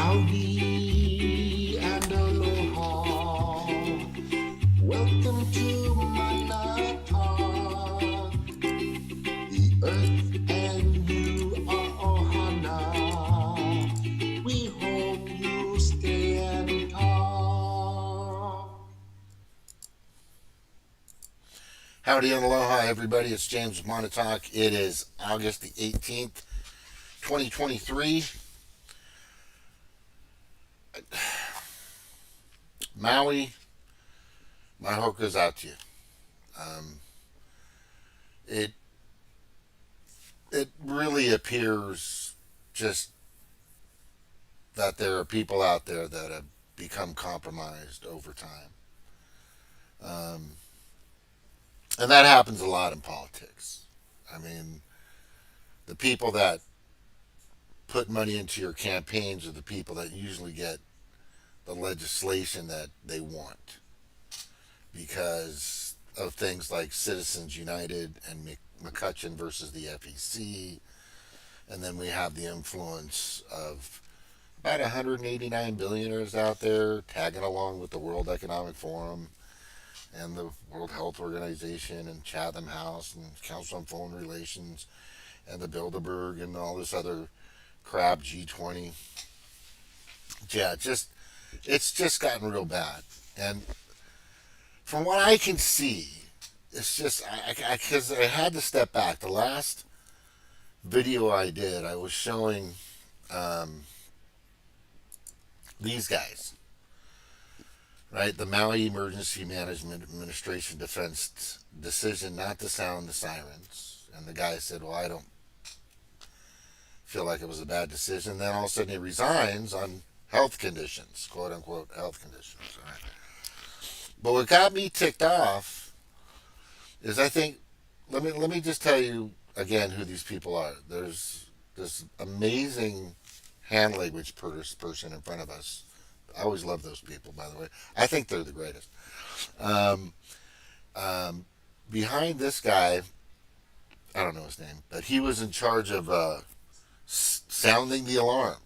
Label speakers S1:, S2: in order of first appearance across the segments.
S1: Howdy and aloha. Welcome to Manata. The earth and you are ohana. We hope you stay and talk.
S2: Howdy and aloha, everybody. It's James with Montauk. It is August the 18th, 2023. Maui, my hook goes out to you. Um, it it really appears just that there are people out there that have become compromised over time. Um, and that happens a lot in politics. I mean, the people that put money into your campaigns are the people that usually get the legislation that they want because of things like Citizens United and McCutcheon versus the FEC. And then we have the influence of about 189 billionaires out there tagging along with the World Economic Forum and the World Health Organization and Chatham House and Council on Foreign Relations and the Bilderberg and all this other crap, G20. Yeah, it's just gotten real bad. And from what I can see, it's just because I had to step back. The last video I did, I was showing these guys, right? The Maui Emergency Management Administration defense decision not to sound the sirens, and the guy said, "Well, I don't feel like it was a bad decision." Then all of a sudden he resigns on health conditions, quote unquote health conditions. Right? But what got me ticked off is I think let me just tell you again who these people are. There's this amazing hand language person in front of us. I always love those people, by the way. I think they're the greatest. Um, Behind this guy, I don't know his name, but he was in charge of sounding the alarm.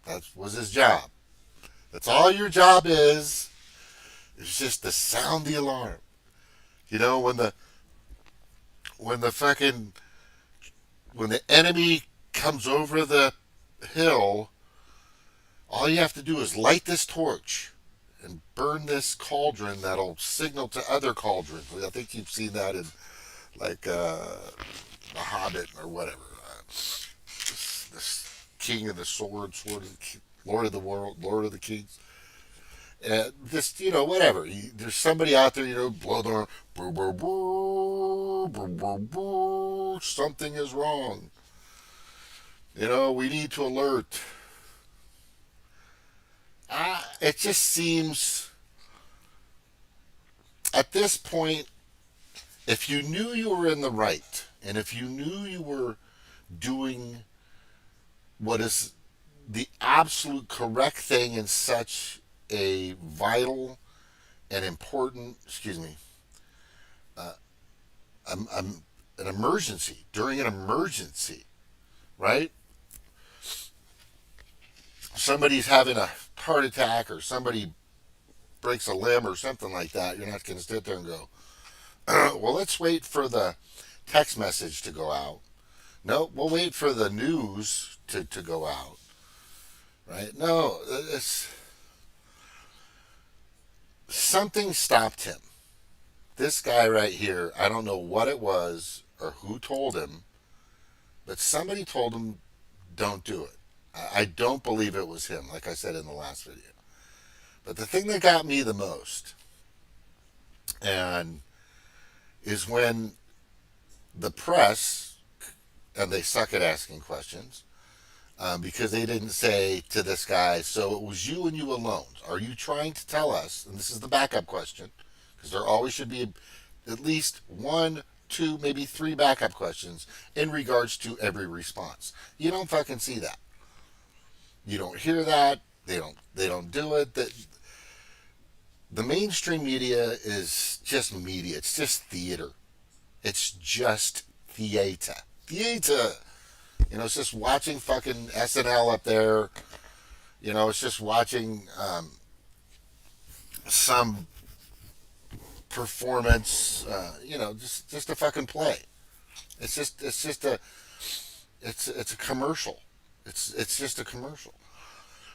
S2: That was his job. That's all your job is. It's just to sound the alarm. You know, when the fucking when the enemy comes over the hill, all you have to do is light this torch and burn this cauldron that'll signal to other cauldrons. I think you've seen that in like The Hobbit or whatever. This King of the Sword of the Lord of the World, Lord of the Kings. Just whatever. There's somebody out there, blow the horn, brr, brr, brr, brr, brr, brr, something is wrong. We need to alert. It just seems at this point, if you knew you were in the right, and if you knew you were doing what is the absolute correct thing in such a vital and important, uh, an emergency, during an emergency, right? Somebody's having a heart attack or somebody breaks a limb or something like that, you're not going to sit there and go, well, let's wait for the text message to go out. No, we'll wait for the news to go out, right? No, something stopped him. This guy right here, I don't know what it was or who told him, but somebody told him, don't do it. I don't believe it was him, like I said in the last video. But the thing that got me the most and is when the press, and they suck at asking questions, because they didn't say to this guy, so it was you and you alone. Are you trying to tell us, and this is the backup question, because there always should be at least one, two, maybe three backup questions in regards to every response. You don't fucking see that. You don't hear that. They don't do it. The mainstream media is just media. It's just theater. It's just theater. Theater. It's just watching fucking SNL up there It's just watching some performance. Just a fucking play. It's just it's a commercial. It's just a commercial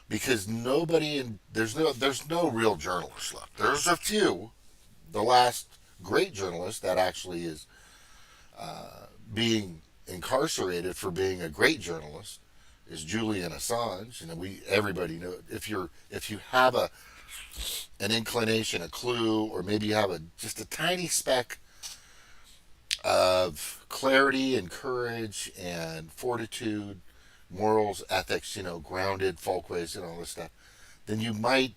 S2: because there's no real journalists left. There's a few. The last great journalist that actually is being incarcerated for being a great journalist is Julian Assange. Everybody know if you have an inclination, a clue, or maybe you have just a tiny speck of clarity and courage and fortitude, morals, ethics, grounded folkways and all this stuff, then you might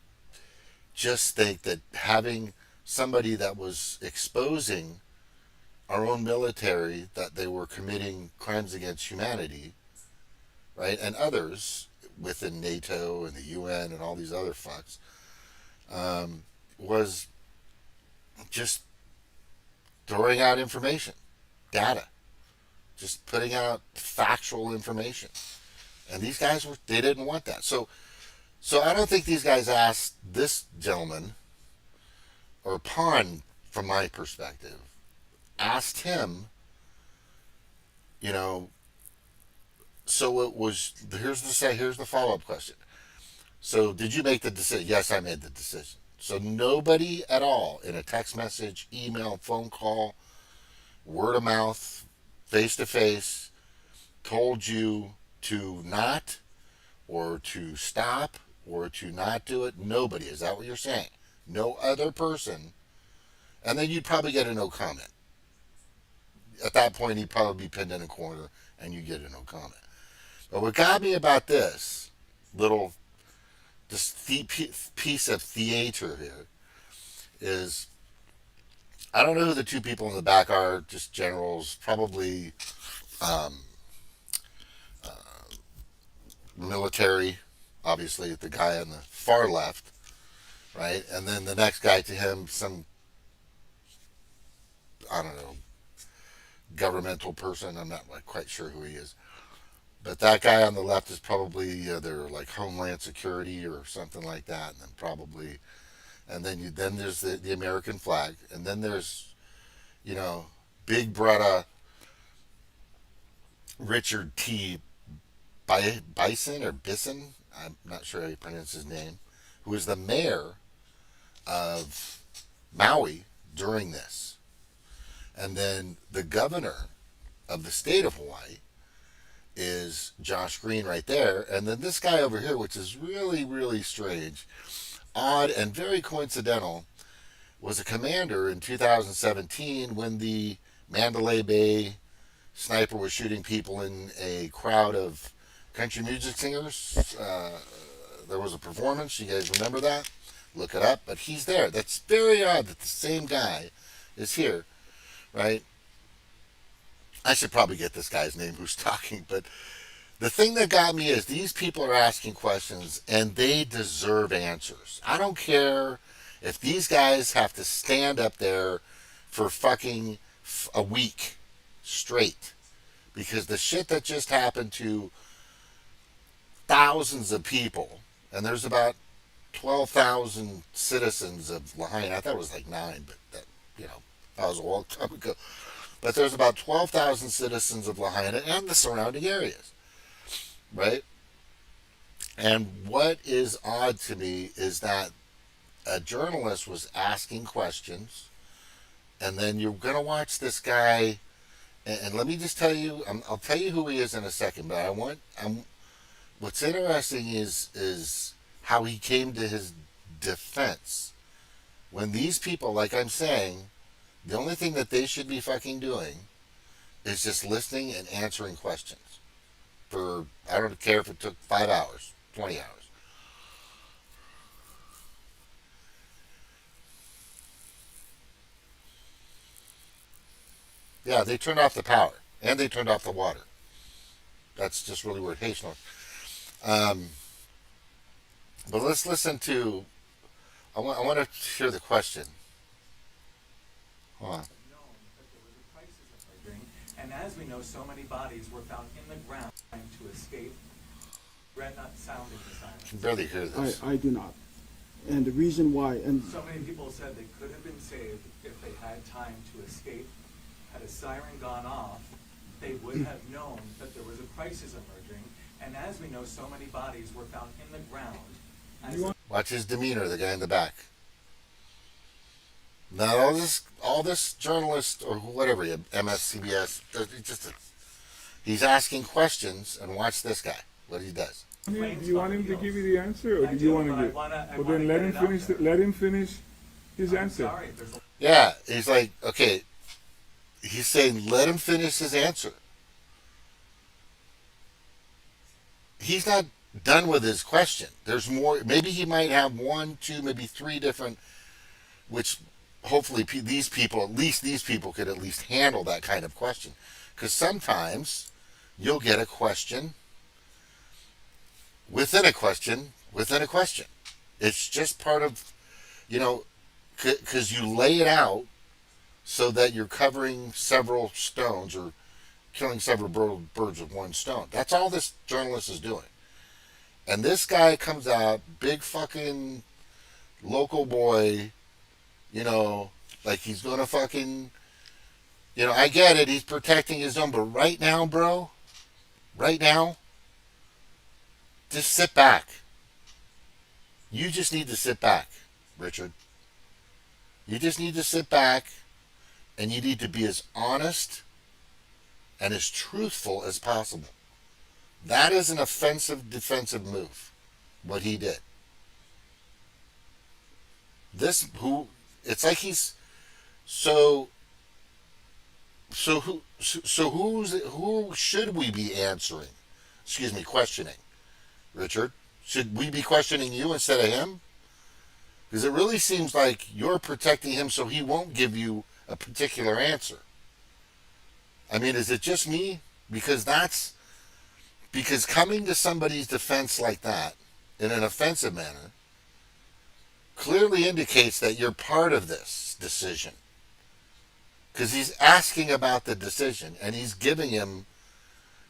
S2: just think that having somebody that was exposing our own military that they were committing crimes against humanity, right, and others within NATO and the UN and all these other fucks, was just throwing out information, data, just putting out factual information. And these guys they didn't want that. So I don't think these guys asked this gentleman, or Pond, from my perspective, asked him, you know. So it was. Here's the follow up question. So did you make the decision? Yes, I made the decision. So nobody at all in a text message, email, phone call, word of mouth, face to face, told you to not, or to stop, or to not do it. Nobody. Is that what you're saying? No other person. And then you'd probably get a no comment. At that point, he'd probably be pinned in a corner, and you get a no comment. But what got me about little this piece of theater here is, I don't know who the two people in the back are, just generals, probably um, military, obviously, the guy on the far left, right? And then the next guy to him, some, I don't know, governmental person. I'm not quite sure who he is. But that guy on the left is probably their like Homeland Security or something like that, and then probably, and then there's the American flag, and then there's you know Big Brother Richard T. Bison or Bissen, I'm not sure how you pronounce his name, who was the mayor of Maui during this, and then the governor of the state of Hawaii is Josh Green right there. And then this guy over here, which is really, really strange, odd, and very coincidental, was a commander in 2017 when the Mandalay Bay sniper was shooting people in a crowd of country music singers. There was a performance. You guys remember that? Look it up. But he's there. That's very odd that the same guy is here, right? I should probably get this guy's name who's talking, but the thing that got me is these people are asking questions and they deserve answers. I don't care if these guys have to stand up there for fucking a week straight because the shit that just happened to thousands of people, and there's about 12,000 citizens of Lahaina. I thought it was like 9, but that was a long time ago. But there's about 12,000 citizens of Lahaina and the surrounding areas, right? And what is odd to me is that a journalist was asking questions, and then you're going to watch this guy, and let me just tell you, I'll tell you who he is in a second, but what's interesting is how he came to his defense. When these people, like I'm saying, the only thing that they should be fucking doing is just listening and answering questions. I don't care if it took 5 hours, 20 hours. Yeah, they turned off the power and they turned off the water. That's just really weird. Hey, Snort. Um, but let's listen to. I want to hear the question. Hold on.
S3: And as we know, so many bodies were found in the ground trying to escape. regret not sounding the
S2: I
S3: siren.
S2: can barely hear this.
S4: I do not. And the reason why, and
S3: So many people said they could have been saved if they had time to escape. Had a siren gone off, they would have known that there was a crisis emerging. And as we know, so many bodies were found in the ground. As
S2: Watch his demeanor, the guy in the back. Not all this journalist or whatever, MSCBS, he's asking questions, and watch this guy, what he does.
S5: Do you want him to give you the answer, or do you want to give? Well, then let him finish. Let him finish his answer.
S3: sorry, there's a
S2: Yeah, he's like, okay, he's saying let him finish his answer. He's not done with his question. There's more. Maybe he might have one, two, maybe three different, which hopefully these people, at least these people, could at least handle that kind of question. Because sometimes you'll get a question within a question within a question. It's just part of, because you lay it out so that you're covering several stones or killing several birds with one stone. That's all this journalist is doing. And this guy comes out, big fucking local boy, like he's gonna fucking, I get it, he's protecting his own, but right now, bro, just sit back. You just need to sit back, Richard. You just need to sit back, and you need to be as honest and as truthful as possible. That is an offensive defensive move, what he did. It's like he's who should we be answering? Questioning. Richard, should we be questioning you instead of him? Because it really seems like you're protecting him so he won't give you a particular answer. I mean, is it just me? Because coming to somebody's defense like that in an offensive manner clearly indicates that you're part of this decision. Because he's asking about the decision, and he's giving him,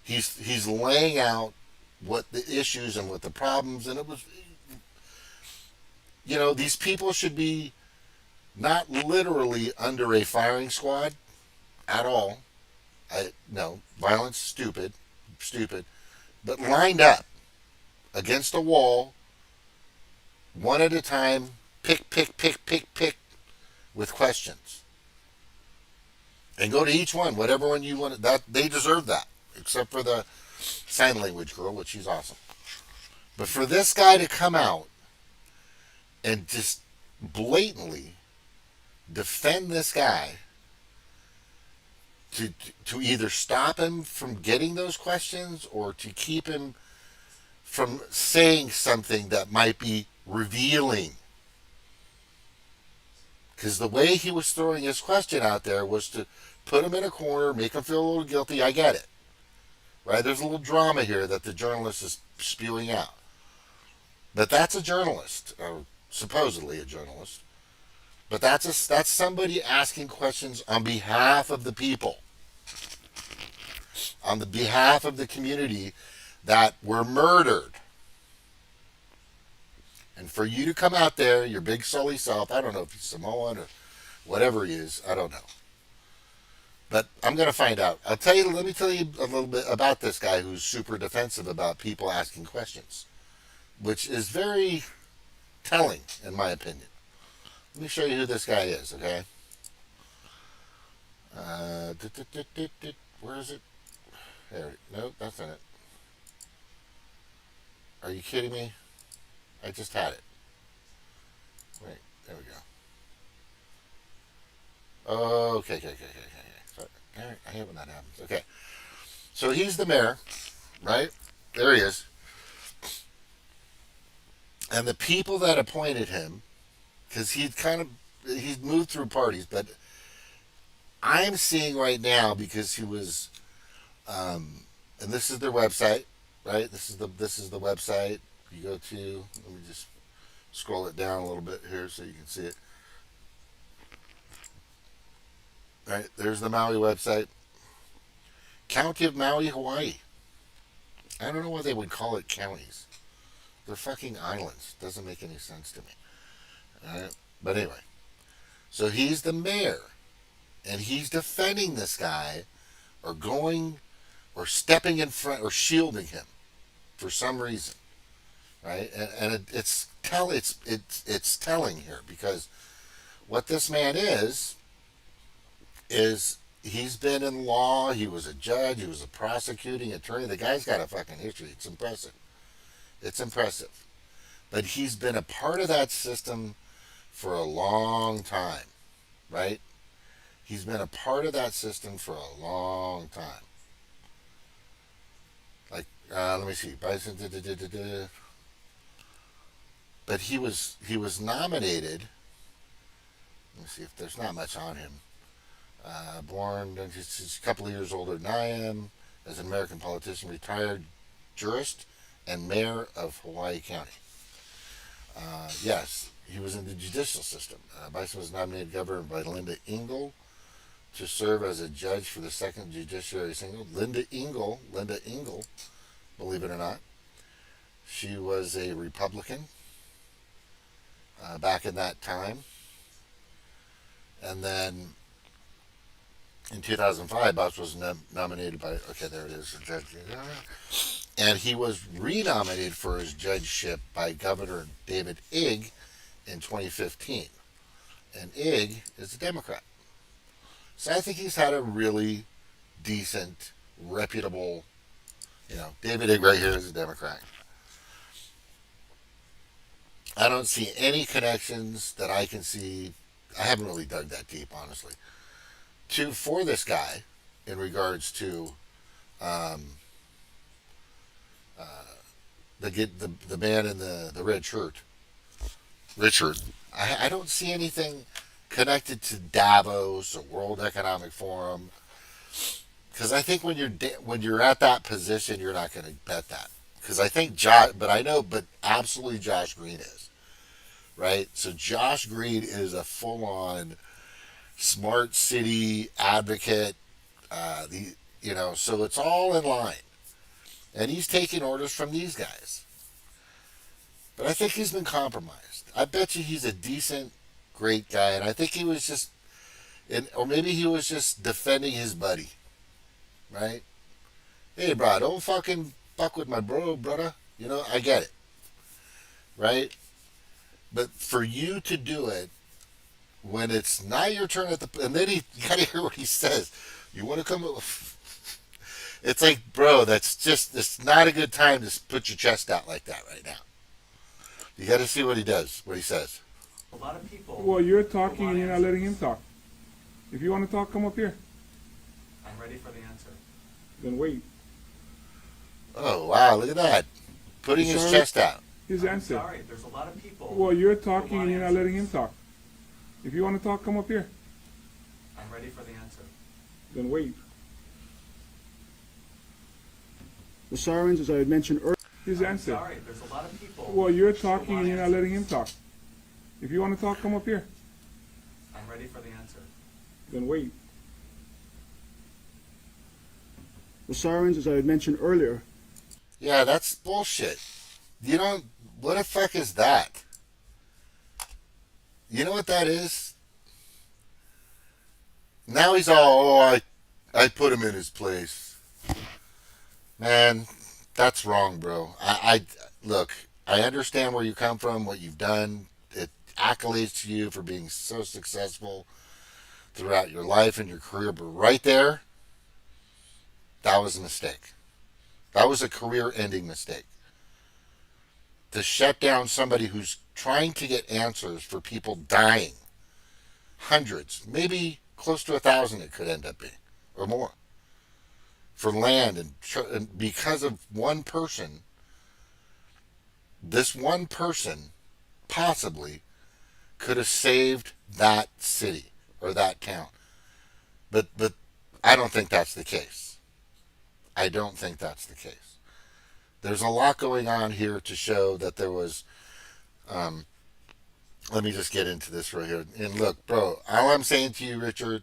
S2: he's laying out what the issues and what the problems, and it was, these people should be not literally under a firing squad at all. No, violence, stupid, but lined up against a wall, one at a time, pick, with questions. And go to each one, whatever one you want. That they deserve that, except for the sign language girl, which she's awesome. But for this guy to come out and just blatantly defend this guy, to either stop him from getting those questions or to keep him from saying something that might be revealing. Because the way he was throwing his question out there was to put him in a corner, make him feel a little guilty. I get it. Right? There's a little drama here that the journalist is spewing out. But that's a journalist, or supposedly a journalist. But that's somebody asking questions on behalf of the people, on the behalf of the community that were murdered. And for you to come out there, your big sully self, I don't know if he's Samoan or whatever he is, I don't know. But I'm going to find out. Let me tell you a little bit about this guy who's super defensive about people asking questions, which is very telling, in my opinion. Let me show you who this guy is, okay? Where is it? There. Nope, that's not it. Are you kidding me? I just had it. Wait, there we go. Okay. Sorry. I hate when that happens. Okay. So he's the mayor, right? There he is. And the people that appointed him, because he'd moved through parties, but I'm seeing right now, because he was, and this is their website, right? This is the website. You go to, let me just scroll it down a little bit here so you can see it. Right, there's the Maui website. County of Maui, Hawaii. I don't know why they would call it counties. They're fucking islands. Doesn't make any sense to me. Alright? But anyway. So he's the mayor. And he's defending this guy or going or stepping in front or shielding him for some reason. Right? And it's telling here because what this man is he's been in law, he was a judge, he was a prosecuting attorney. The guy's got a fucking history. It's impressive. It's impressive. But he's been a part of that system for a long time, right? He's been a part of that system for a long time. Like, let me see. But he was nominated. Let me see if there's not much on him. Born, he's a couple of years older than I am. As an American politician, retired jurist, and mayor of Hawaii County. Yes, he was in the judicial system. Bissen was nominated governor by Linda Engel to serve as a judge for the second judiciary single. Linda Engel, believe it or not, she was a Republican back in that time. And then in 2005, Bissen was nominated by, okay, there it is, and he was renominated for his judgeship by Governor David Ig in 2015. And Ig is a Democrat. So I think he's had a really decent, reputable, David Ig right here is a Democrat. I don't see any connections that I can see. I haven't really dug that deep, honestly, for this guy in regards to the man in the red shirt, Richard. I don't see anything connected to Davos or World Economic Forum, because I think when you're at that position, you're not going to bet that. Because I think but absolutely Josh Green is, right? So Josh Green is a full-on smart city advocate. So it's all in line, and he's taking orders from these guys. But I think he's been compromised. I bet you he's a decent, great guy, and I think he was just, or maybe he was just defending his buddy, right? Hey, bro, don't fucking fuck with my brother. I get it, right? But for you to do it when it's not your turn and then you gotta hear what he says. You want to come? It's like, bro, it's not a good time to put your chest out like that right now. You got to see what he does, what he says.
S3: A lot of people.
S5: Well, you're talking and you're not letting him talk. If you want to talk, come up here.
S3: I'm ready for the answer.
S5: Then wait.
S2: Oh, wow, look at that. Putting his chest out.
S5: His answer.
S3: Sorry, there's a lot of people.
S5: Well, you're talking and you're not letting him talk. If you want to talk, come up here.
S3: I'm ready for the answer.
S5: Then wait.
S4: The sirens, as I had mentioned earlier.
S5: His answer.
S3: Sorry, there's a lot of people.
S5: Well, you're talking and you're not letting him talk. If you want to talk, come up here.
S3: I'm ready for the answer.
S5: Then wait.
S4: The sirens, as I had mentioned earlier.
S2: Yeah, that's bullshit. What the fuck is that? You know what that is? Now he's all, I put him in his place. Man, that's wrong, bro. Look, I understand where you come from, what you've done. It accolades to you for being so successful throughout your life and your career, but right there, that was a mistake. That was a career-ending mistake. To shut down somebody who's trying to get answers for people dying. Hundreds, maybe close to 1,000 it could end up being, or more. For land, and because of one person, this one person possibly could have saved that city or that town. But I don't think that's the case. I don't think that's the case. There's a lot going on here to show that there was, let me just get into this right here. And look, bro, all I'm saying to you, Richard,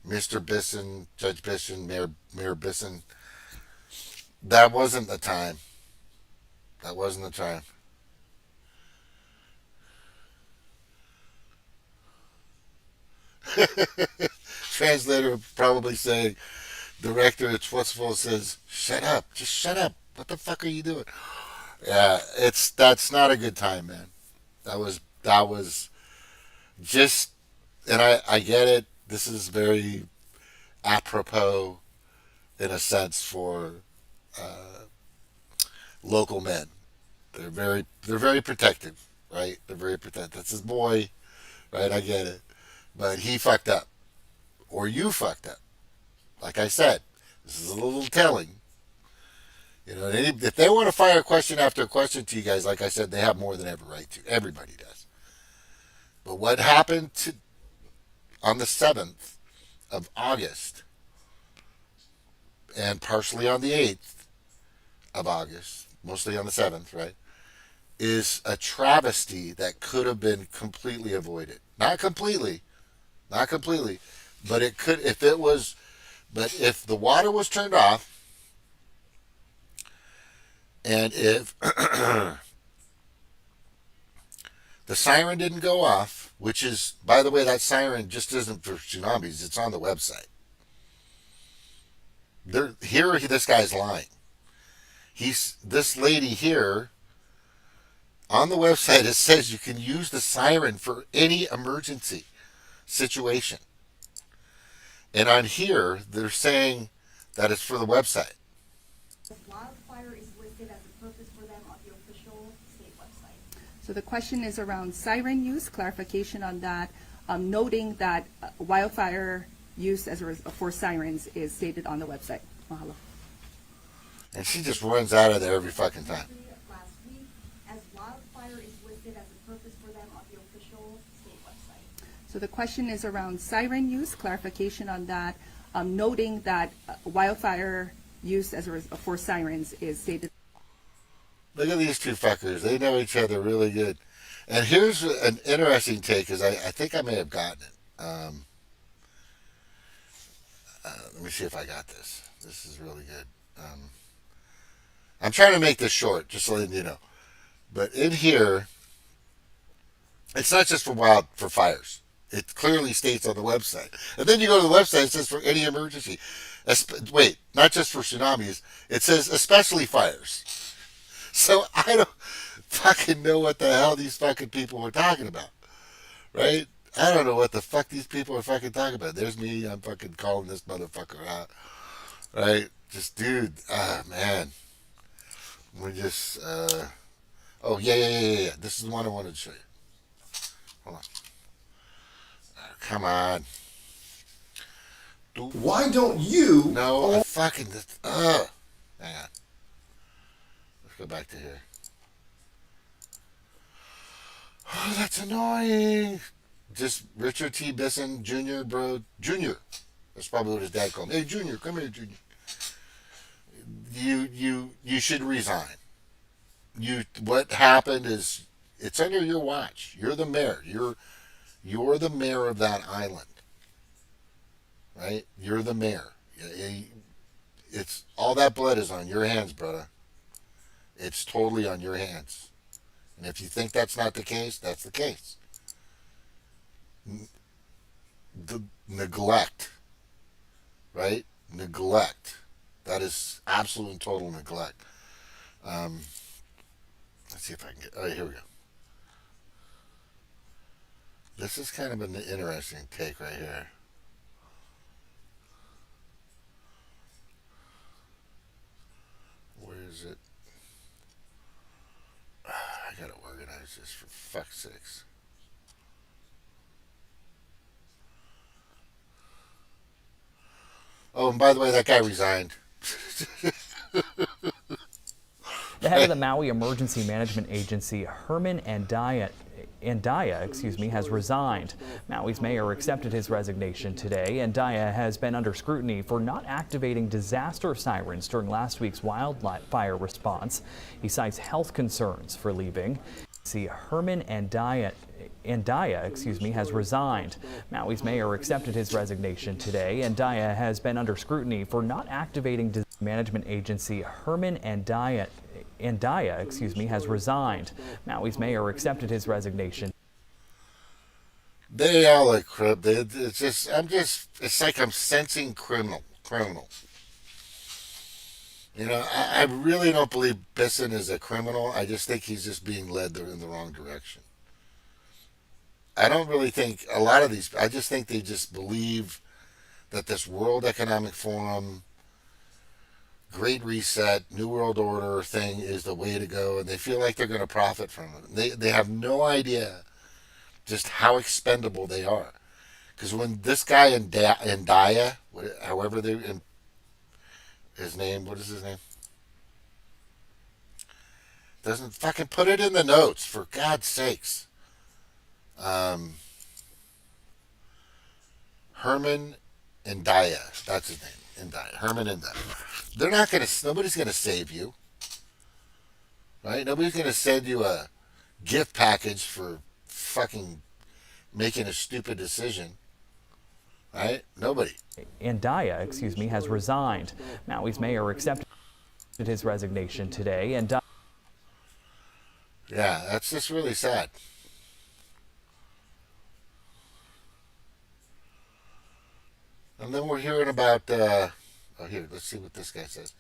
S2: Mr. Bissen, Judge Bissen, Mayor Bissen, That wasn't the time. That wasn't the time. Translator probably saying, director at What'sful says, "Shut up, just shut up. What the fuck are you doing?" Yeah, that's not a good time, man. That was just, and I get it. This is very apropos in a sense for local men. They're very protective, right? They're very protective. That's his boy, right? I get it, but he fucked up, or you fucked up. Like I said, this is a little telling. If they want to fire question after question to you guys, like I said, they have more than ever right to. Everybody does. But what happened on the 7th of August and partially on the 8th of August, mostly on the 7th, right, is a travesty that could have been completely avoided. Not completely, but it could, if it was, but if the water was turned off, and if the siren didn't go off, which is, by the way, that siren just isn't for tsunamis, it's on the website. This guy's lying. This lady here, on the website, it says you can use the siren for any emergency situation. And on here, they're saying that it's for the website.
S6: Wildfire is listed as a purpose for them on the official state website.
S7: So the question is around siren use, clarification on that, noting that wildfire use for sirens is stated on the website. Mahalo.
S2: And she just runs out of there every fucking time.
S6: Last week, as wildfire is listed as a purpose for them on the official state website.
S7: So the question is around siren use, clarification on that, noting that wildfire use for sirens is stated.
S2: Look at these two fuckers. They know each other really good. And here's an interesting take, because I think I may have gotten it. Let me see if I got this. This is really good. I'm trying to make this short, just so you know. But in here, it's not just for fires. It clearly states on the website. And then you go to the website, it says for any emergency. Wait, not just for tsunamis. It says especially fires. So I don't fucking know what the hell these fucking people were talking about. Right? I don't know what the fuck these people are fucking talking about. There's me, I'm fucking calling this motherfucker out. Right? Just, dude, man. We're just, oh, yeah. This is the one I wanted to show you. Hold on. Come on.
S1: Why don't you?
S2: No, I fucking, hang on. Let's go back to here. Oh, that's annoying. Just Richard T. Bissen, Jr., bro. Junior. That's probably what his dad called him. Hey, Junior, come here, Junior. You should resign. What happened is, it's under your watch. You're the mayor. You're the mayor of that island. Right? You're the mayor. It's all that blood is on your hands, brother. It's totally on your hands. And if you think that's not the case, that's the case. The neglect, right? Neglect. That is absolute and total neglect. Let's see if I can get. Oh, here we go. This is kind of an interesting take right here. Where is it? I gotta organize this, for fuck's sakes. Oh, and by the way, that guy resigned.
S8: The head of the Maui Emergency Management Agency, Herman Andaya, has resigned. Maui's mayor accepted his resignation today. Andaya has been under scrutiny for not activating disaster sirens during last week's wildfire response. He cites health concerns for leaving. See, Herman Andaya has resigned. Maui's mayor accepted his resignation today, and Daya has been under scrutiny for not activating management agency Herman and Daya has resigned. Maui's mayor accepted his resignation.
S2: They all look crib. It's like I'm sensing criminal. You know, I really don't believe Bissen is a criminal. I just think he's just being led in the wrong direction. I don't really think a lot of these, I just think they just believe that this World Economic Forum, Great Reset, New World Order thing is the way to go, and they feel like they're going to profit from it. They have no idea just how expendable they are. Because when this guy in Daya, however his name, what is his name? Doesn't fucking put it in the notes, for God's sakes. Herman and Daya, that's his name, Herman and Daya. Nobody's gonna save you. Right? Nobody's gonna send you a gift package for fucking making a stupid decision. Right? Nobody.
S8: And Daya, has resigned. Maui's mayor accepted his resignation today, and
S2: yeah, that's just really sad. And then we're hearing about, here, let's see what this guy says.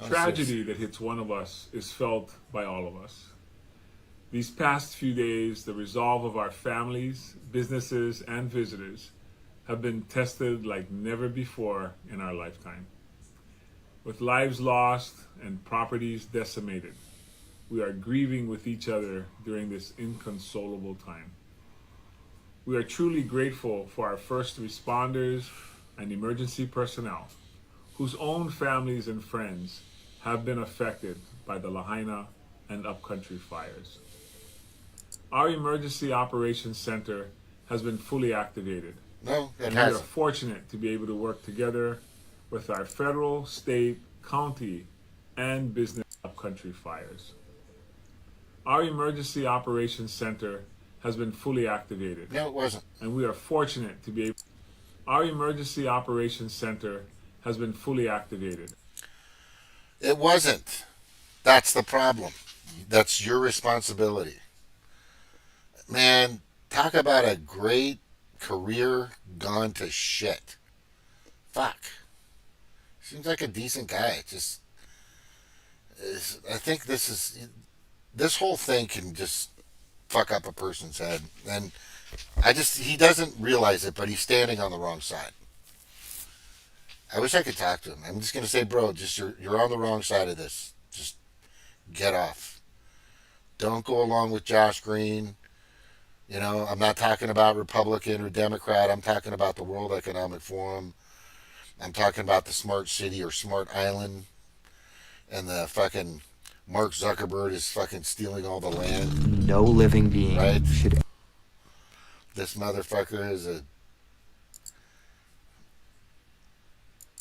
S5: Tragedy that hits one of us is felt by all of us. These past few days, the resolve of our families, businesses, and visitors have been tested like never before in our lifetime. With lives lost and properties decimated, we are grieving with each other during this inconsolable time. We are truly grateful for our first responders and emergency personnel whose own families and friends have been affected by the Lahaina and upcountry fires. Our Emergency Operations Center has been fully activated.
S2: No, it
S5: and we are
S2: hasn't.
S5: fortunate to be able to work together with our federal, state, county, and business upcountry fires. Our Emergency Operations Center has been fully activated.
S2: No, it wasn't.
S5: And we are fortunate to be able. Our Emergency Operations Center has been fully activated.
S2: It wasn't. That's the problem. That's your responsibility. Man, talk about a great career gone to shit. Fuck. Seems like a decent guy. I think this whole thing can just fuck up a person's head. And he doesn't realize it, but he's standing on the wrong side. I wish I could talk to him. I'm just going to say, bro, you're on the wrong side of this. Just get off. Don't go along with Josh Green. You know, I'm not talking about Republican or Democrat. I'm talking about the World Economic Forum. I'm talking about the Smart City or Smart Island. And the fucking Mark Zuckerberg is fucking stealing all the land.
S9: No living being should.
S2: This motherfucker is a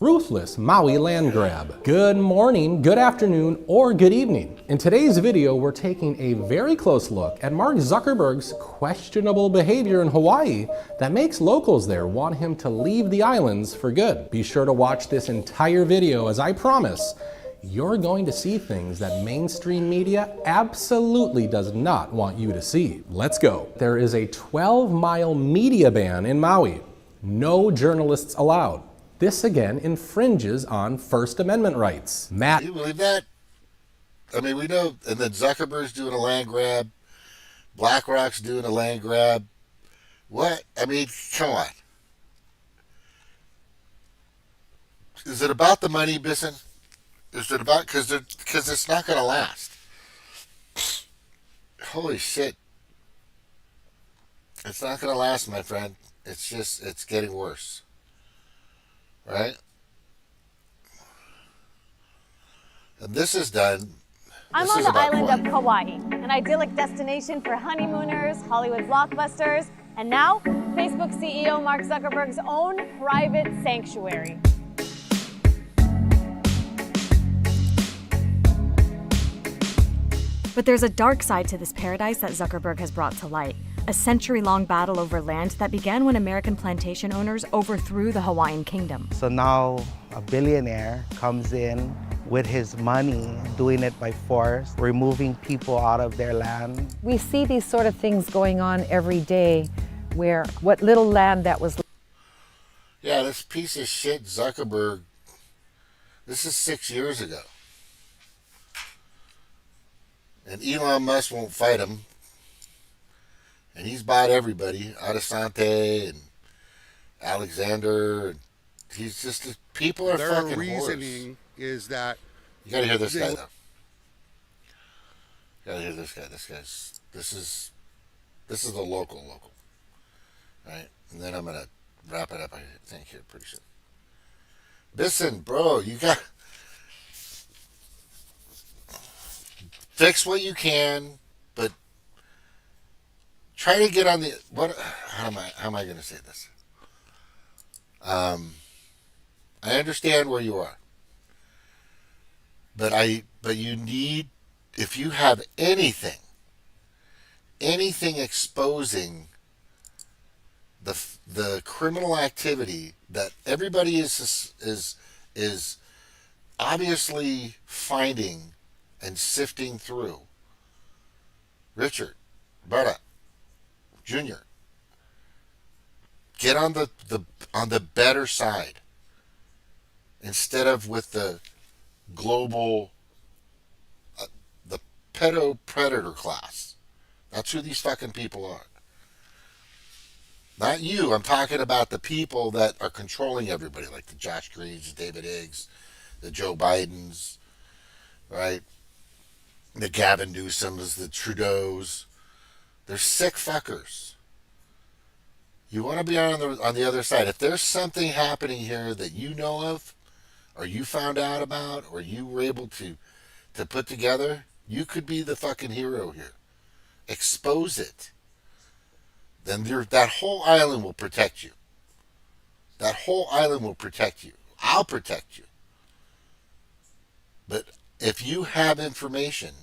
S10: ruthless Maui land grab. Good morning, good afternoon, or good evening. In today's video, we're taking a very close look at Mark Zuckerberg's questionable behavior in Hawaii that makes locals there want him to leave the islands for good. Be sure to watch this entire video, as I promise, you're going to see things that mainstream media absolutely does not want you to see. Let's go. There is a 12-mile media ban in Maui. No journalists allowed. This again infringes on First Amendment rights.
S2: Do you believe that? I mean, we know, and then Zuckerberg's doing a land grab. BlackRock's doing a land grab. What? I mean, come on. Is it about the money, Bissen? Is it about, because it's not going to last. Holy shit. It's not going to last, my friend. It's getting worse. Right? And this is done.
S11: I'm on the island of Kauai, an idyllic destination for honeymooners, Hollywood blockbusters, and now Facebook CEO Mark Zuckerberg's own private sanctuary.
S12: But there's a dark side to this paradise that Zuckerberg has brought to light. A
S11: a century-long battle over land that began when American plantation owners overthrew the Hawaiian kingdom.
S12: So now a billionaire comes in with his money, doing it by force, removing people out of their land.
S13: We see these sort of things going on every day where what little land that was...
S2: Yeah, this piece of shit Zuckerberg, this is 6 years ago. And Elon Musk won't fight him. And he's bought everybody, Adesante and Alexander. And he's just, people are
S14: Their
S2: fucking
S14: reasoning
S2: whores.
S14: Is that...
S2: You gotta hear this guy, though. You gotta hear this guy. This is the local. Right? And then I'm gonna wrap it up, I think, here pretty soon. Bissen, bro, you got... Fix what you can, but try to get on the how am I going to say this? I understand where you are, but you need, if you have anything exposing the criminal activity that everybody is obviously finding and sifting through. Richard, Berta, Junior, get on the better side instead of with the global, the Pedo-Predator Class. That's who these fucking people are. Not you. I'm talking about the people that are controlling everybody, like the Josh Greens, the David Higgs, the Joe Bidens, right? The Gavin Newsoms, the Trudeaus. They're sick fuckers. You want to be on the other side. If there's something happening here that you know of, or you found out about, or you were able to put together, you could be the fucking hero here. Expose it. Then that whole island will protect you. That whole island will protect you. I'll protect you. But if you have information,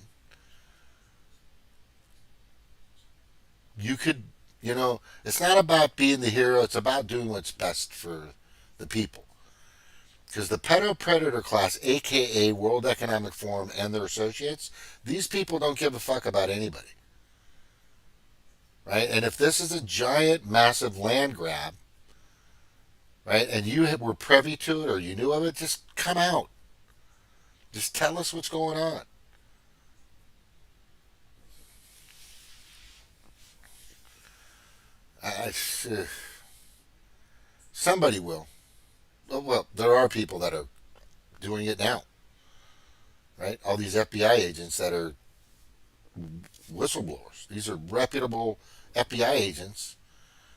S2: you could, it's not about being the hero, it's about doing what's best for the people. Because the Pedo-Predator Class, aka World Economic Forum and their associates, these people don't give a fuck about anybody. Right? And if this is a giant, massive land grab, right, and you were privy to it or you knew of it, just come out. Just tell us what's going on. Somebody will. Well, there are people that are doing it now. Right? All these FBI agents that are whistleblowers. These are reputable FBI agents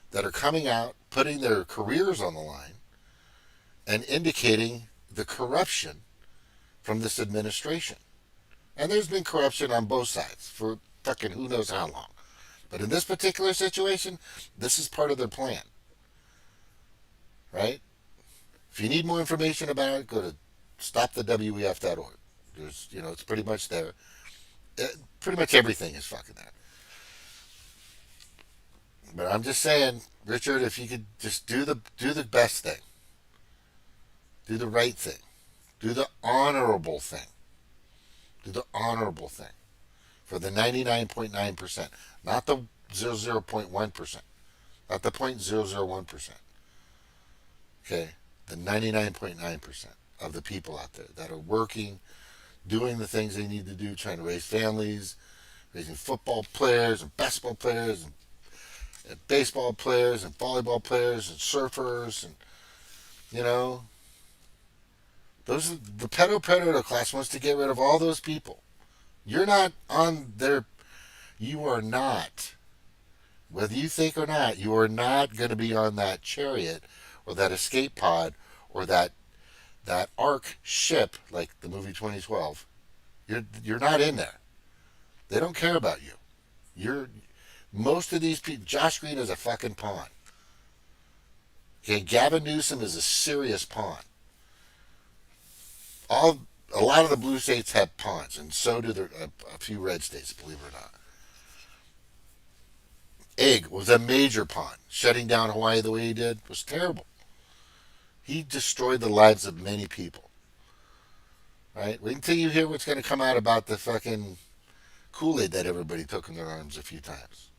S2: that are coming out, putting their careers on the line, and indicating the corruption from this administration. And there's been corruption on both sides for fucking who knows how long. But in this particular situation, this is part of their plan. Right? If you need more information about it, go to stopthewef.org. There's, it's pretty much there. Pretty much everything is fucking there. But I'm just saying, Richard, if you could just do the best thing. Do the right thing. Do the honorable thing. Do the honorable thing. For the 99.9%. Not the 0.1%. Not the 0.001%. Okay? The 99.9% of the people out there that are working, doing the things they need to do, trying to raise families, raising football players and basketball players and baseball players and volleyball players and surfers and, those are, the Pedo-Predator Class wants to get rid of all those people. You're not on their, you are not, whether you think or not, you are not going to be on that chariot or that escape pod or that Ark ship like the movie 2012. You're not in there. They don't care about you. Most of these people, Josh Green is a fucking pawn. Okay, Gavin Newsom is a serious pawn. A lot of the blue states have pawns, and so do a few red states, believe it or not. Egg was a major pawn. Shutting down Hawaii the way he did was terrible. He destroyed the lives of many people. Right? Wait until you hear what's going to come out about the fucking Kool-Aid that everybody took in their arms a few times.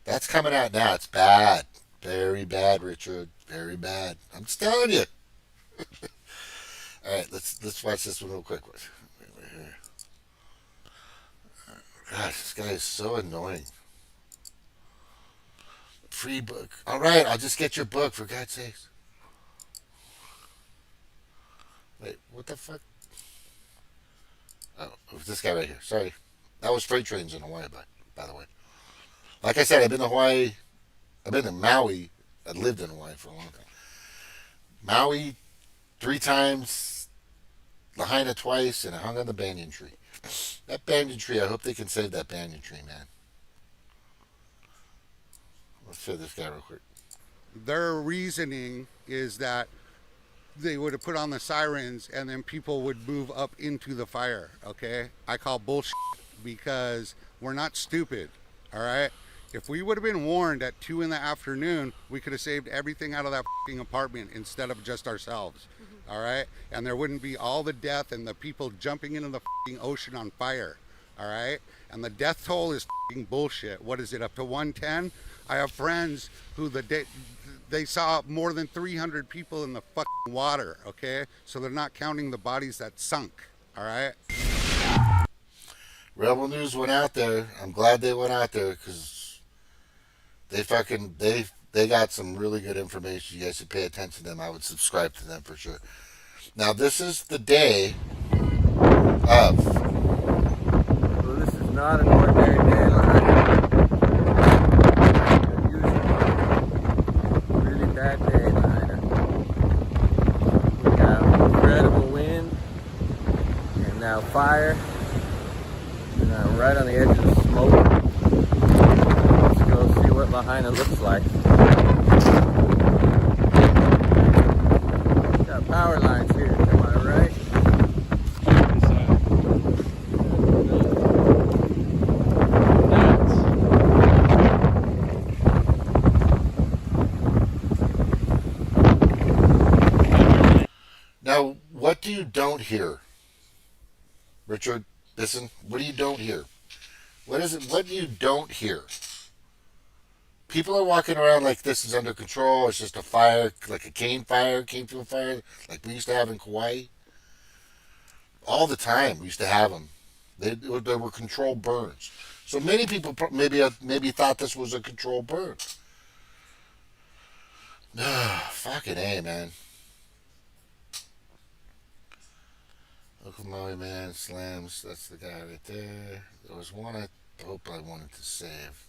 S2: That's coming out now. It's bad. Very bad, Richard. Very bad. I'm just telling you. All right, let's watch this one real quick. Right here. Gosh, this guy is so annoying. Free book. All right, I'll just get your book, for God's sakes. Wait, what the fuck? Oh, it was this guy right here. Sorry. That was freight trains in Hawaii, by the way. Like I said, I've been to Hawaii. I've been to Maui. I lived in Hawaii for a long time. Maui 3 times, Lahaina twice, and I hung on the banyan tree. That banyan tree, I hope they can save that banyan tree, man. Let's show this guy real quick.
S14: Their reasoning is that they would have put on the sirens and then people would move up into the fire, okay? I call bullshit because we're not stupid, all right? If we would have been warned at 2 in the afternoon, we could have saved everything out of that fucking apartment instead of just ourselves, all right? And there wouldn't be all the death and the people jumping into the fucking ocean on fire, all right? And the death toll is fucking bullshit. What is it, up to 110? I have friends who they saw more than 300 people in the fucking water, okay? So they're not counting the bodies that sunk, all right?
S2: Rebel News went out there. I'm glad they went out there because they got some really good information. You guys should pay attention to them. I would subscribe to them for sure. Now, this is the day of.
S15: Well, this is not an ordinary day, Lahaina. Really bad day, Lahaina. We have incredible wind, and now fire, and now right on the edge of the smoke. Let's go see what Lahaina looks like. Got power lines here, am I right?
S2: Now, what do you don't hear? Richard Bissen, what do you don't hear? What is it? What do you don't hear? People are walking around like this is under control. It's just a fire, like a cane fire, cane fuel fire, like we used to have in Kauai. All the time, we used to have them. They were controlled burns. So many people maybe thought this was a controlled burn. Fucking A, man. Local Maui man slams. That's the guy right there. There was one I hope I wanted to save.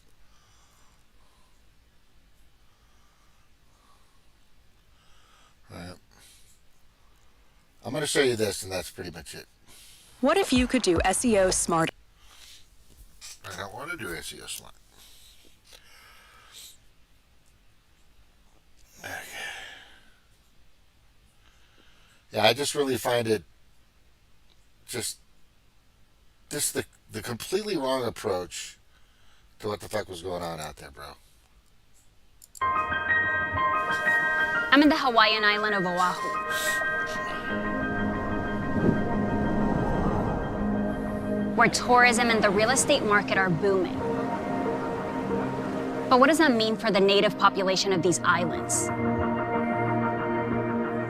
S2: Alright. I'm going to show you this, and that's pretty much it.
S16: What if you could do SEO smart?
S2: I don't want to do SEO smart. Okay. Yeah, I just really find it just the completely wrong approach to what the fuck was going on out there, bro.
S17: I'm in the Hawaiian island of Oahu. Where tourism and the real estate market are booming. But what does that mean for the native population of these islands?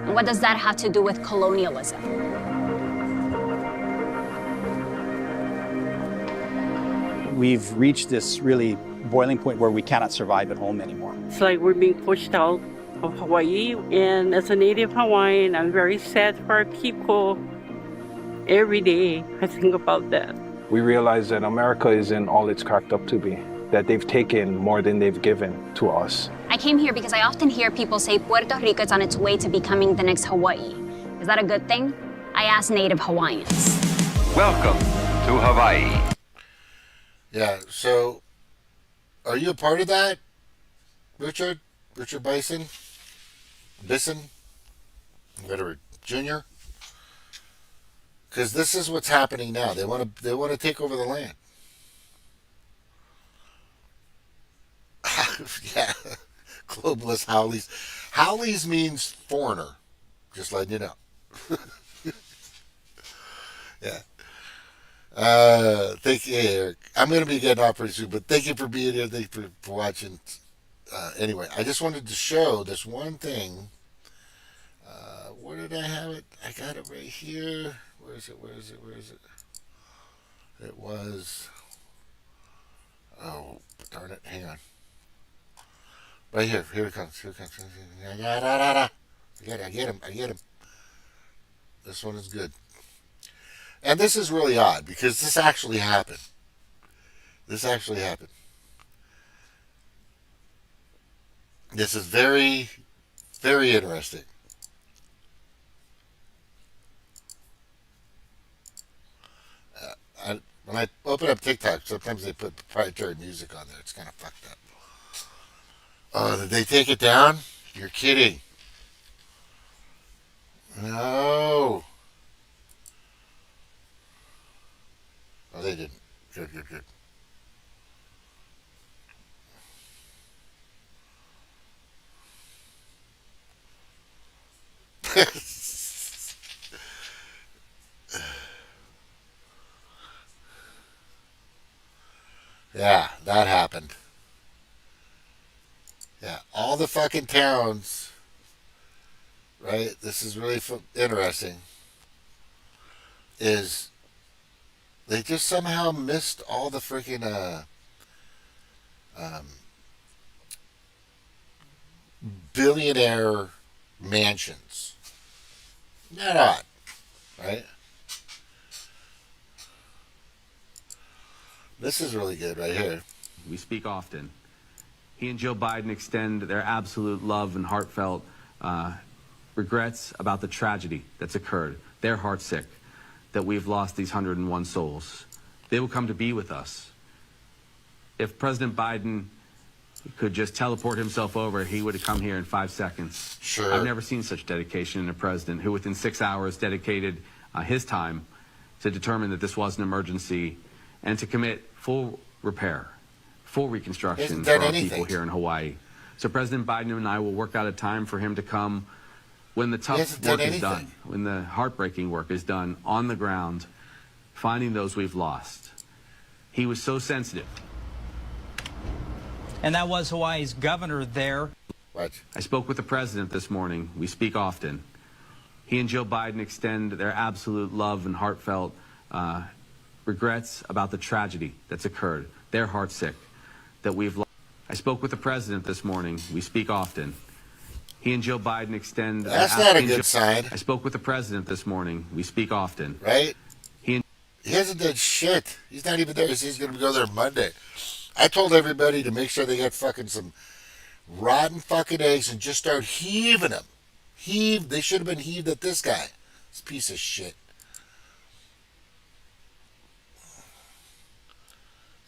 S17: And what does that have to do with colonialism?
S18: We've reached this really boiling point where we cannot survive at home anymore.
S19: It's like we're being pushed out of Hawaii, and as a native Hawaiian, I'm very sad for our people. Every day, I think about that.
S20: We realize that America isn't all it's cracked up to be, that they've taken more than they've given to us.
S17: I came here because I often hear people say Puerto Rico is on its way to becoming the next Hawaii. Is that a good thing? I asked native Hawaiians.
S21: Welcome to Hawaii.
S2: Yeah, so are you a part of that, Richard? Richard Bissen? Whatever, Junior? Because this is what's happening now. They want to take over the land. Yeah. Globalist howlies. Howlies means foreigner. Just letting you know. Yeah. Thank you, Eric. I'm going to be getting off pretty soon, but thank you for being here. Thank you for watching. Anyway, I just wanted to show this one thing. Where did I have it? I got it right here. Where is it? It was... Oh, darn it. Hang on. Right here. Here it comes. I get him. This one is good. And this is really odd because this actually happened. This is very, very interesting. When I open up TikTok, sometimes they put proprietary music on there. It's kind of fucked up. Oh, did they take it down? You're kidding. No. Oh, they didn't. Good. Yeah, that happened. Yeah, all the fucking towns, right? This is really interesting. Is they just somehow missed all the freaking billionaire mansions. Not odd, right? This is really good right here.
S3: We speak often. He and Joe Biden extend their absolute love and heartfelt regrets about the tragedy that's occurred. They're heartsick that we've lost these 101 souls. They will come to be with us. If President Biden could just teleport himself over, he would have come here in 5 seconds.
S2: Sure.
S3: I've never seen such dedication in a president who within 6 hours dedicated his time to determine that this was an emergency and to commit full repair, full reconstruction for our people here in Hawaii. So President Biden and I will work out a time for him to come when the tough work is done, when the heartbreaking work is done on the ground, finding those we've lost. He was so sensitive.
S22: And that was Hawaii's governor there.
S2: What?
S3: I spoke with the president this morning. We speak often. He and Joe Biden extend their absolute love and heartfelt regrets about the tragedy that's occurred. They're heartsick that we've lost. I spoke with the president this morning. We speak often. He and Joe Biden extend...
S2: That's not a good sign.
S3: I spoke with the president this morning. We speak often.
S2: Right? He hasn't done shit. He's not even there. He's going to go there Monday. I told everybody to make sure they got fucking some rotten fucking eggs and just start heaving them. They should have been heaved at this guy. This piece of shit.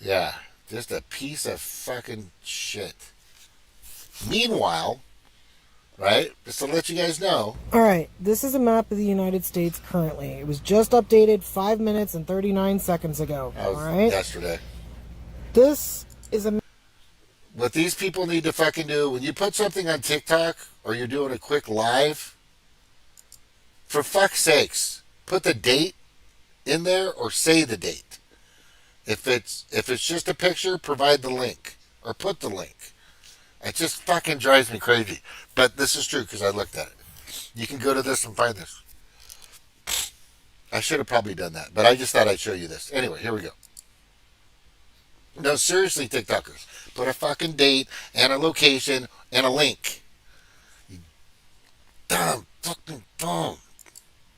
S2: Yeah, just a piece of fucking shit. Meanwhile, right, just to let you guys know.
S23: All right, this is a map of the United States currently. It was just updated 5 minutes and 39 seconds ago.
S2: That was
S23: all right?
S2: yesterday.
S23: This is a...
S2: What these people need to fucking do, when you put something on TikTok or you're doing a quick live, for fuck's sakes, put the date in there or say the date. If it's just a picture, provide the link or put the link. It just fucking drives me crazy. But this is true because I looked at it. You can go to this and find this. I should have probably done that, but I just thought I'd show you this. Anyway, here we go. No, seriously, TikTokers, put a fucking date and a location and a link. You dumb, fucking dumb.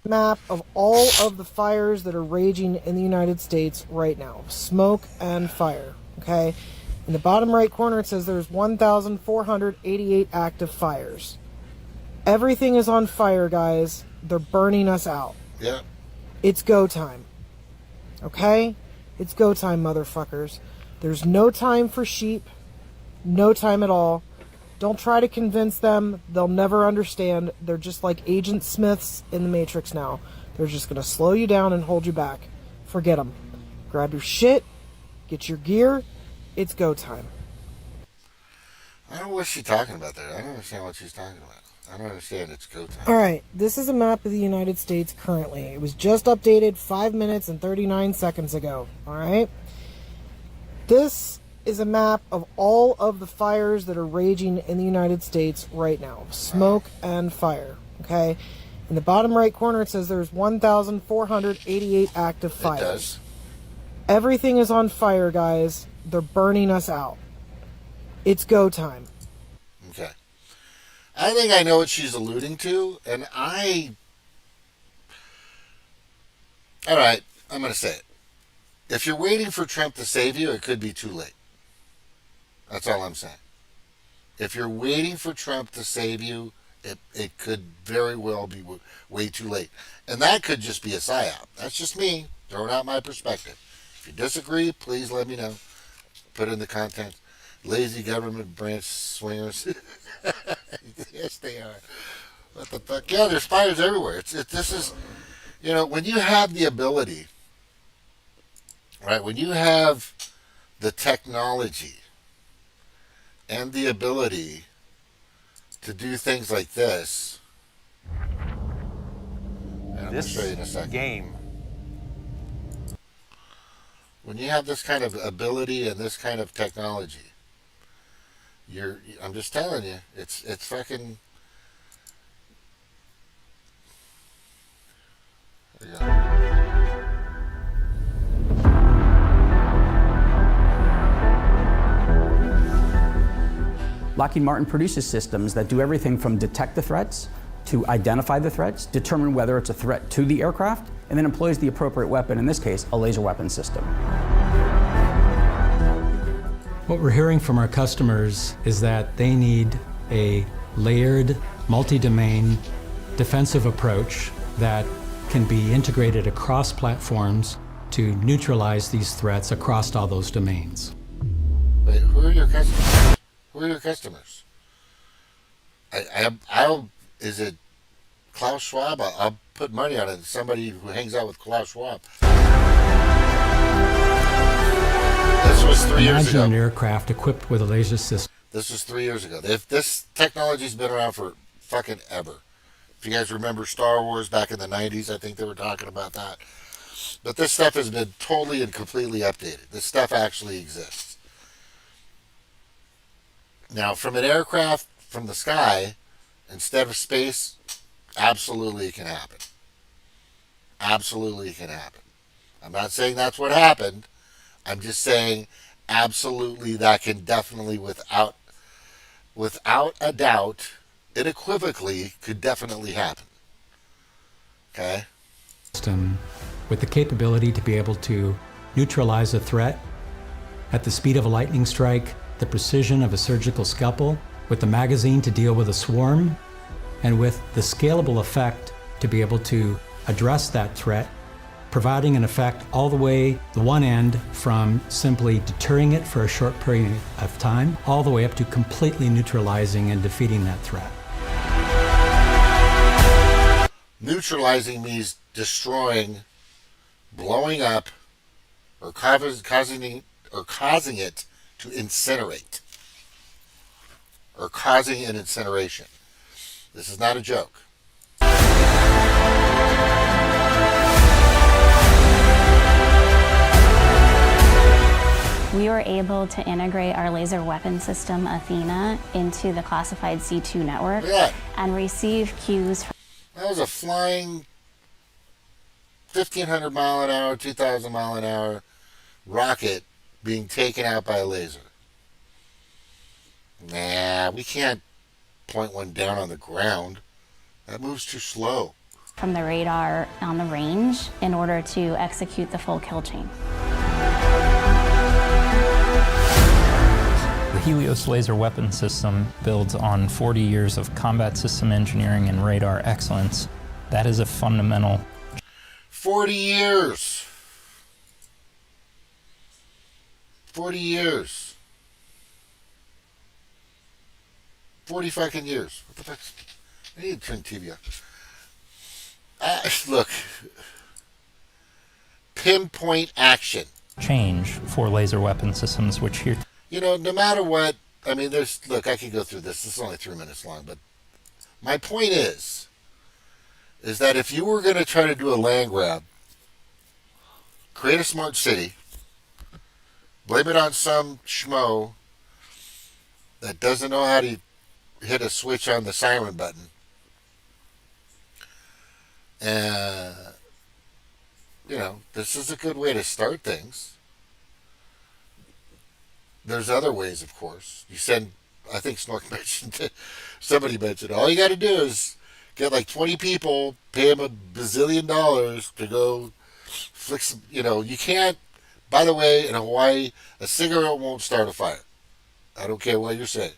S23: Map of all of the fires that are raging in the United States right now. Smoke and fire, okay? In the bottom right corner, it says there's 1,488 active fires. Everything is on fire, guys. They're burning us out.
S2: Yeah.
S23: It's go time. Okay? It's go time, motherfuckers. There's no time for sheep. No time at all. Don't try to convince them. They'll never understand. They're just like Agent Smiths in the Matrix now. They're just going to slow you down and hold you back. Forget them. Grab your shit. Get your gear. It's go time.
S2: I don't know what she's talking about there. I don't understand what she's talking about. I don't understand. It's go time.
S23: All right, this is a map of the United States currently. It was just updated 5 minutes and 39 seconds ago. All right. This is a map of all of the fires that are raging in the United States right now. Smoke and fire. Okay. In the bottom right corner, it says there's 1,488 active fires.
S2: It does.
S23: Everything is on fire, guys. They're burning us out. It's go time.
S2: Okay. I think I know what she's alluding to, and all right, I'm going to say it. If you're waiting for Trump to save you, it could be too late. That's all I'm saying. If you're waiting for Trump to save you, it could very well be way too late. And that could just be a psyop. That's just me throwing out my perspective. If you disagree, please let me know. Put in the content. Lazy government branch swingers. Yes, they are. What the fuck? Yeah, there's fires everywhere. This is, when you have the ability, right? When you have the technology and the ability to do things like this. And I'm show you in a second.
S4: Game.
S2: When you have this kind of ability and this kind of technology, I'm just telling you, it's fucking. There you go.
S6: Lockheed Martin produces systems that do everything from detect the threats to identify the threats, determine whether it's a threat to the aircraft, and then employs the appropriate weapon, in this case, a laser weapon system.
S7: What we're hearing from our customers is that they need a layered, multi-domain defensive approach that can be integrated across platforms to neutralize these threats across all those domains.
S2: Wait, who are your customers? Who are your customers? Is it Klaus Schwab? I'll put money on it. Somebody who hangs out with Klaus Schwab. This was 3 years ago.
S7: Imagine an aircraft equipped with a laser system.
S2: This was 3 years ago. This technology's been around for fucking ever. If you guys remember Star Wars back in the 90s, I think they were talking about that. But this stuff has been totally and completely updated. This stuff actually exists. Now, from an aircraft from the sky, instead of space, absolutely it can happen. Absolutely it can happen. I'm not saying that's what happened. I'm just saying absolutely that can definitely, without a doubt, unequivocally, could definitely happen. Okay?
S7: System with the capability to be able to neutralize a threat at the speed of a lightning strike, the precision of a surgical scalpel, with the magazine to deal with a swarm, and with the scalable effect to be able to address that threat, providing an effect all the way the one end from simply deterring it for a short period of time, all the way up to completely neutralizing and defeating that threat.
S2: Neutralizing means destroying, blowing up, or causing it to incinerate, or causing an incineration. This is not a joke.
S17: We were able to integrate our laser weapon system, Athena, into the classified C2 network and receive cues from...
S2: That was a flying 1,500 mile an hour, 2,000 mile an hour rocket being taken out by a laser. Nah, we can't point one down on the ground. That moves too slow.
S17: From the radar on the range in order to execute the full kill chain.
S24: The Helios laser weapon system builds on 40 years of combat system engineering and radar excellence. That is a fundamental...
S2: 40 years! 40 years. 40 fucking years. What the fuck? I need to turn TV off. Look. Pinpoint action.
S24: Change for laser weapon systems, which here...
S2: No matter what I mean, look, I could go through this. This is only 3 minutes long, but my point is that if you were going to try to do a land grab, create a smart city, blame it on some schmo that doesn't know how to hit a switch on the siren button, and, this is a good way to start things. There's other ways, of course. You send, I think Snork mentioned, somebody mentioned, all you got to do is get like 20 people, pay them $1 bazillion to go flick some, you can't, by the way, in Hawaii, a cigarette won't start a fire. I don't care what you're saying.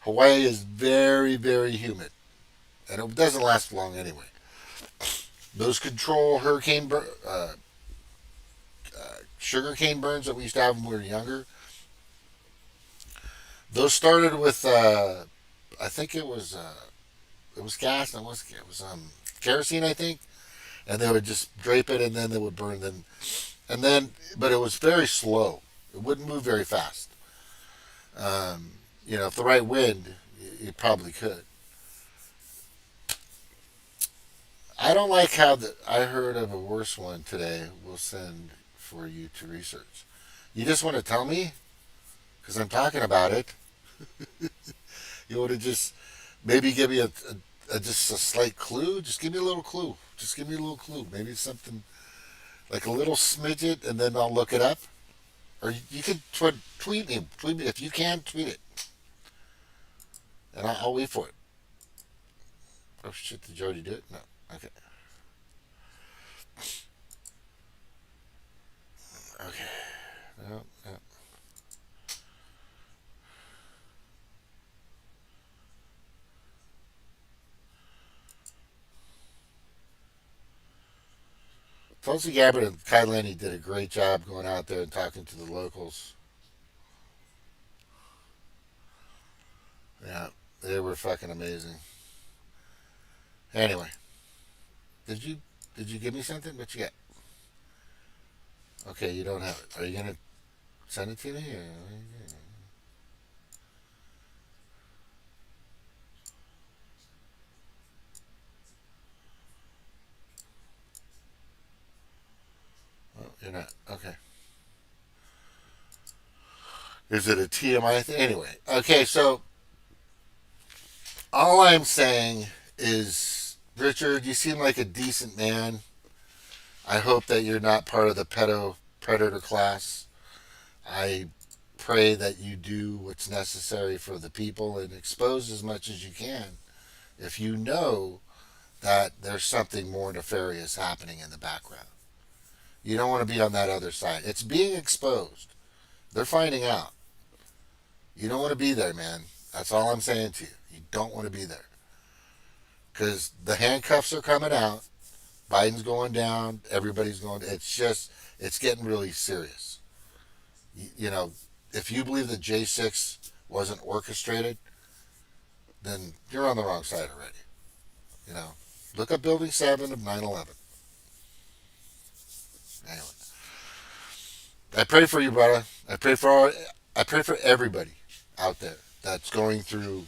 S2: Hawaii is very, very humid, and it doesn't last long anyway. Those control sugarcane burns that we used to have when we were younger, those started with, I think it was gas, and it was kerosene, I think, and they would just drape it, and then they would burn them, but it was very slow. It wouldn't move very fast. If the right wind, you probably could. I don't like how I heard of a worse one today. We'll send for you to research. You just want to tell me? Because I'm talking about it. You want to just maybe give me just a slight clue? Just give me a little clue. Just give me a little clue. Maybe something like a little smidget, and then I'll look it up. Or you could tweet me. Tweet me. If you can, tweet it. And I'll wait for it. Oh, shit. Did you already do it? No. Okay. Okay. No. Tulsi Gabbard and Kai Lenny did a great job going out there and talking to the locals. Yeah, they were fucking amazing. Anyway, did you give me something? What you got? Okay, you don't have it. Are you gonna send it to me? Or... Oh, you're not. Okay. Is it a TMI thing? Anyway, okay, so all I'm saying is, Richard, you seem like a decent man. I hope that you're not part of the Pedo-Predator Class. I pray that you do what's necessary for the people and expose as much as you can if you know that there's something more nefarious happening in the background. You don't want to be on that other side. It's being exposed. They're finding out. You don't want to be there, man. That's all I'm saying to you. You don't want to be there. Because the handcuffs are coming out. Biden's going down. Everybody's going. It's getting really serious. If you believe that J6 wasn't orchestrated, then you're on the wrong side already. Look up Building 7 of 9/11. Anyway, I pray for you, brother. I pray for everybody out there that's going through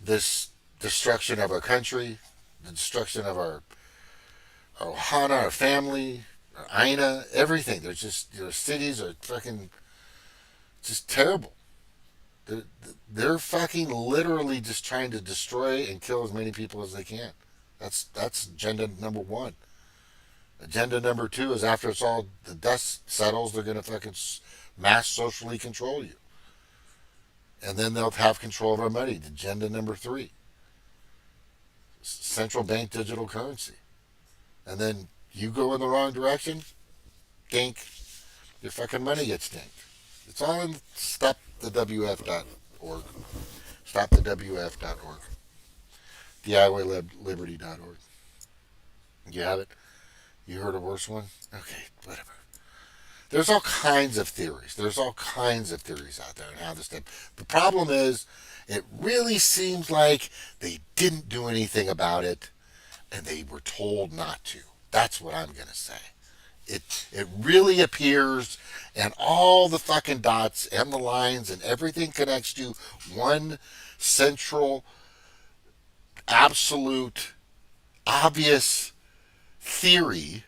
S2: this destruction of our country, the destruction of our Ohana, our family, our Aina, everything. Their cities are fucking just terrible. They're fucking literally just trying to destroy and kill as many people as they can. That's agenda number 1. Agenda number 2 is after the dust settles, they're going to fucking mass socially control you. And then they'll have control of our money. Agenda number 3. Central bank digital currency. And then you go in the wrong direction, dink, your fucking money gets dinked. It's all in stopthewf.org. Stopthewf.org. DIYLiberty.org. You have it? You heard a worse one? Okay, whatever. There's all kinds of theories. There's all kinds of theories out there on how this did. The problem is, it really seems like they didn't do anything about it, and they were told not to. That's what I'm going to say. It really appears, and all the fucking dots and the lines and everything connects to one central, absolute, obvious theory,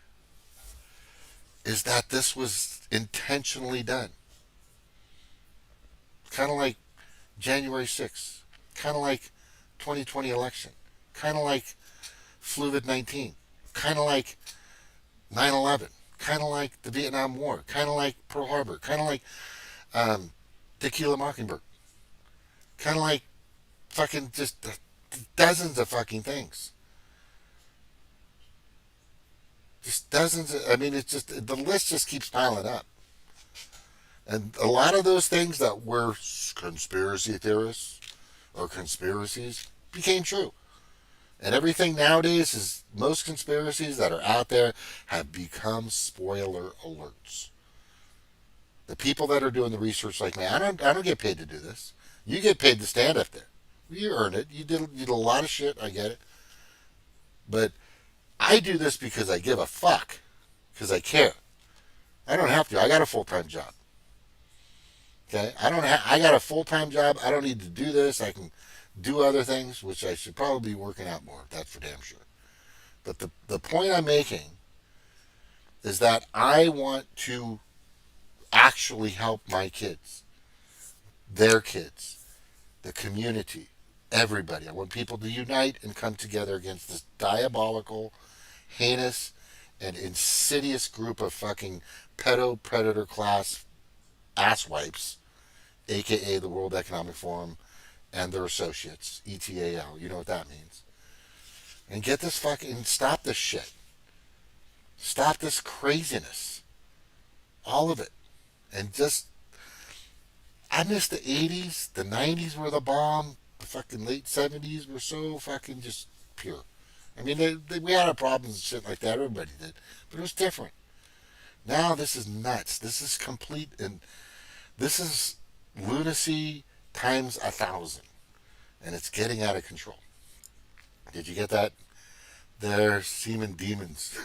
S2: is that this was intentionally done. Kind of like January 6th, kind of like 2020 election, kind of like Fluvid-19, kind of like 9/11, kind of like the Vietnam War, kind of like Pearl Harbor, kind of like Tequila Mockingbird, kind of like fucking just dozens of fucking things. Just dozens of, I mean, it's just, the list just keeps piling up. And a lot of those things that were conspiracy theorists or conspiracies became true. And everything nowadays is, most conspiracies that are out there have become spoiler alerts. The people that are doing the research, like me, I don't get paid to do this. You get paid to stand up there. You earned it. You did a lot of shit. I get it. But I do this because I give a fuck. Because I care. I don't have to. I got a full-time job. Okay? I got a full-time job. I don't need to do this. I can do other things, which I should probably be working out more. That's for damn sure. But the point I'm making is that I want to actually help my kids, their kids, the community, everybody. I want people to unite and come together against this diabolical, heinous, and insidious group of fucking Pedo-Predator Class asswipes, aka the World Economic Forum and their associates, ETAL. You know what that means. And get this fucking, stop this shit. Stop this craziness. All of it. And just, I miss the 80s. The 90s were the bomb. The fucking late 70s were so fucking just pure. I mean, we had our problems and shit like that. Everybody did. But it was different. Now this is nuts. This is complete, and this is lunacy times 1,000. And it's getting out of control. Did you get that? They're semen demons.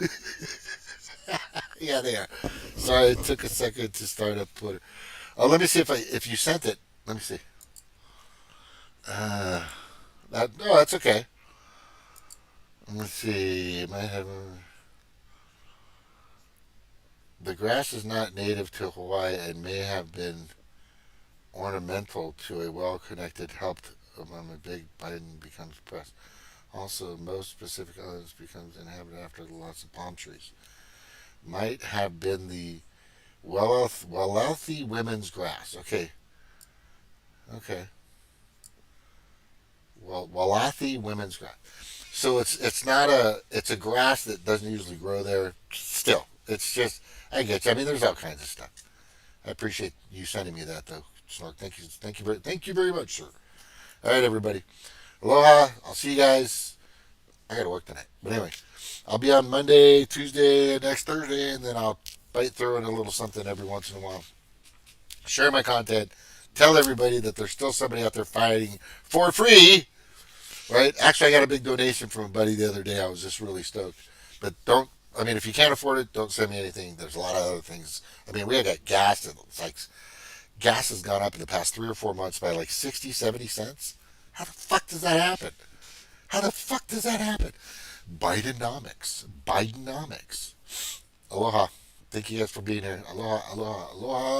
S2: Yeah, they are. Sorry, it took a second to start up Twitter. Oh, let me see if you sent it. Let me see. No, that's okay. Let's see. Might have the grass is not native to Hawaii and may have been ornamental to a well-connected helped when a big Biden becomes pressed. Also, most Pacific Islands becomes inhabited after the loss of palm trees. Might have been the Walathi women's grass. Okay. Well, Walathi women's grass. So it's a grass that doesn't usually grow there. Still, it's just, I get you. I mean, there's all kinds of stuff. I appreciate you sending me that though, Snark. Thank you very much, sir. All right, everybody. Aloha. I'll see you guys. I got to work tonight. But anyway, I'll be on Monday, Tuesday, next Thursday, and then I'll bite through in a little something every once in a while. Share my content. Tell everybody that there's still somebody out there fighting for free. Right? Actually, I got a big donation from a buddy the other day. I was just really stoked. But if you can't afford it, don't send me anything. There's a lot of other things. I mean, we got gas, and it's like, gas has gone up in the past 3 or 4 months by like 60, 70 cents. How the fuck does that happen? Bidenomics. Aloha. Thank you guys for being here. Aloha, aloha, aloha.